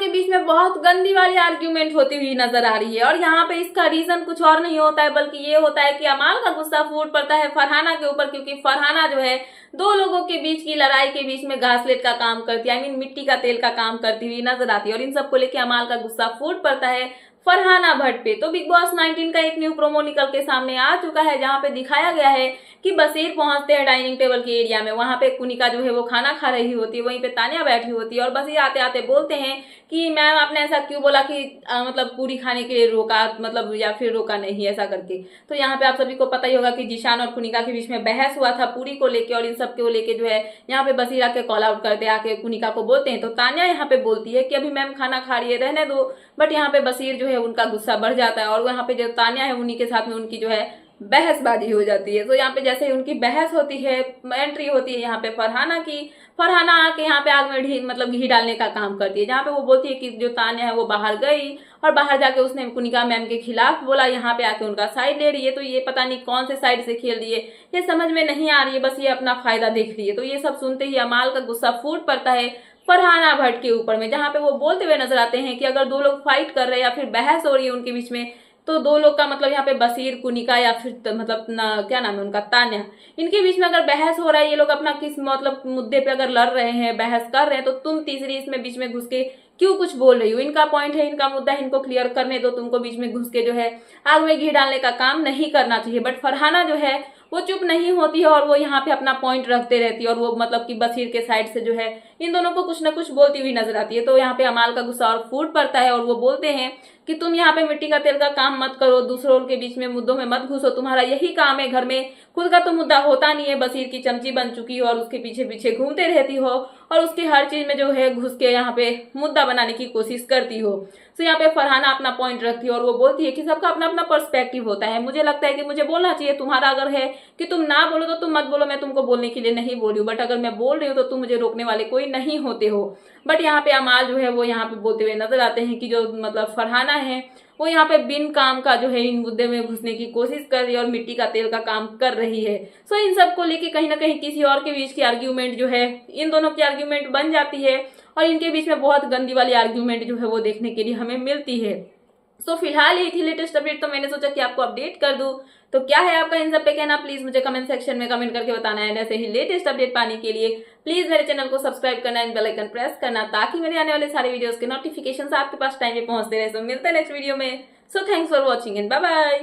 के बीच में बहुत गंदी वाली आर्ग्यूमेंट होती हुई नजर आ रही है। और यहाँ पे इसका रीजन कुछ और नहीं होता है बल्कि ये होता है कि अमाल का गुस्सा फूट पड़ता है फरहाना के ऊपर, क्योंकि फरहाना जो है दो लोगों के बीच की लड़ाई के बीच में घासलेट का काम करती है, मिट्टी का तेल का काम करती हुई नजर आती है। और इन सबको लेके अमाल का गुस्सा फूट पड़ता है फरहाना भट्ट पे। तो बिग बॉस 19 का एक न्यू प्रोमो निकल के सामने आ चुका है, जहां पे दिखाया गया है कि बसीर पहुंचते हैं डाइनिंग टेबल के एरिया में। वहां पे कुनिका जो है वो खाना खा रही होती है, वहीं पे तानिया बैठी होती है और बसीर आते आते बोलते हैं कि मैम आपने ऐसा क्यों बोला कि मतलब पूरी खाने के लिए रोका, मतलब या फिर रोका नहीं ऐसा करके। तो यहाँ पे आप सभी को पता ही होगा कि जिशान और कुनिका के बीच में बहस हुआ था पूरी को लेके, और इन सब को लेके जो है यहाँ पे बसीर आके कॉल आउट करते आके कुनिका को बोलते हैं। तो तानिया यहाँ पे बोलती है कि अभी मैम खाना खा रही है, रहने दो। बट यहाँ पे बसीर जो है उनका गुस्सा बढ़ जाता है और यहाँ पे जो तानिया है उन्हीं के साथ में उनकी जो है बहसबाजी हो जाती है। तो यहाँ पे जैसे ही उनकी बहस होती है, एंट्री होती है यहाँ पे फरहाना की। फरहाना आके यहाँ पे आग में मतलब घी डालने का काम करती है, जहाँ पे वो बोलती है कि जो तानिया है वो बाहर गई और बाहर जाके उसने कुनिका मैम के खिलाफ बोला, यहाँ पे आके उनका साइड ले रही है। तो ये पता नहीं कौन से साइड से खेल रही है, ये समझ में नहीं आ रही है, बस ये अपना फायदा देख रही है। तो ये सब सुनते ही अमाल का गुस्सा फूट पड़ता है फरहाना भट्ट के ऊपर में, जहाँ पे वो बोलते हुए नजर आते हैं कि अगर दो लोग फाइट कर रहे हैं या फिर बहस हो रही है उनके बीच में, तो दो लोग का मतलब यहाँ पे बसीर कुनिका या फिर मतलब क्या नाम है उनका तान्या, इनके बीच में अगर बहस हो रहा है, ये लोग अपना किस मतलब मुद्दे पे अगर लड़ रहे हैं, बहस कर रहे हैं, तो तुम तीसरी इसमें बीच में घुस के क्यों कुछ बोल रही हो। इनका पॉइंट है, इनका मुद्दा है, इनको क्लियर करने दो। तुमको बीच में घुस के जो है आग में घी डालने का काम नहीं करना चाहिए। बट फरहाना जो है वो चुप नहीं होती है और वो यहाँ पे अपना पॉइंट रखते रहती है और वो मतलब कि बसीर के साइड से जो है इन दोनों को कुछ ना कुछ बोलती हुई नजर आती है। तो यहाँ पे अमाल का गुस्सा और फूट पड़ता है और वो बोलते हैं कि तुम यहाँ पे मिट्टी का तेल का काम मत करो, दूसरों के बीच में मुद्दों में मत घुसो, तुम्हारा यही काम है, घर में खुद का तो मुद्दा होता नहीं है, बसीर की चमची बन चुकी हो और उसके पीछे पीछे घूमते रहती हो और उसकी हर चीज में जो है घुस के यहाँ पे मुद्दा बनाने की कोशिश करती हो। तो यहाँ पे फरहाना अपना पॉइंट रखती है और वो बोलती है कि सबका अपना अपना पर्सपेक्टिव होता है, मुझे लगता है कि मुझे बोलना चाहिए, तुम्हारा अगर है कि तुम ना बोलो तो तुम मत बोलो, मैं तुमको बोलने के लिए नहीं बोल रही हूँ, बट अगर मैं बोल रही हूँ तो तुम मुझे रोकने वाले कोई नहीं होते हो। बट यहाँ पे अमाल जो है वो यहाँ पे बोलते हुए नजर आते हैं कि जो मतलब फरहाना है वो यहाँ पे बिन काम का जो है इन मुद्दे में घुसने की कोशिश कर रही है और मिट्टी का तेल का काम कर रही है। सो इन सब को लेके कहीं ना कहीं किसी और के बीच की आर्ग्यूमेंट जो है इन दोनों की आर्ग्यूमेंट बन जाती है और इनके बीच में बहुत गंदी वाली आर्ग्यूमेंट जो है वो देखने के लिए हमें मिलती है। सो फिलहाल यही थी लेटेस्ट अपडेट, तो मैंने सोचा कि आपको अपडेट कर दूं। तो क्या है आपका इन सब पे कहना, प्लीज मुझे कमेंट सेक्शन में कमेंट करके बताना है। ऐसे ही लेटेस्ट अपडेट पाने के लिए प्लीज मेरे चैनल को सब्सक्राइब करना एंड बेल आइकन प्रेस करना, ताकि मेरे आने वाले सारे वीडियोस के नोटिफिकेशन आपके पास टाइम पे पहुंचते रहे। सो मिलते हैं नेक्स्ट वीडियो में। So thanks for watching and bye bye.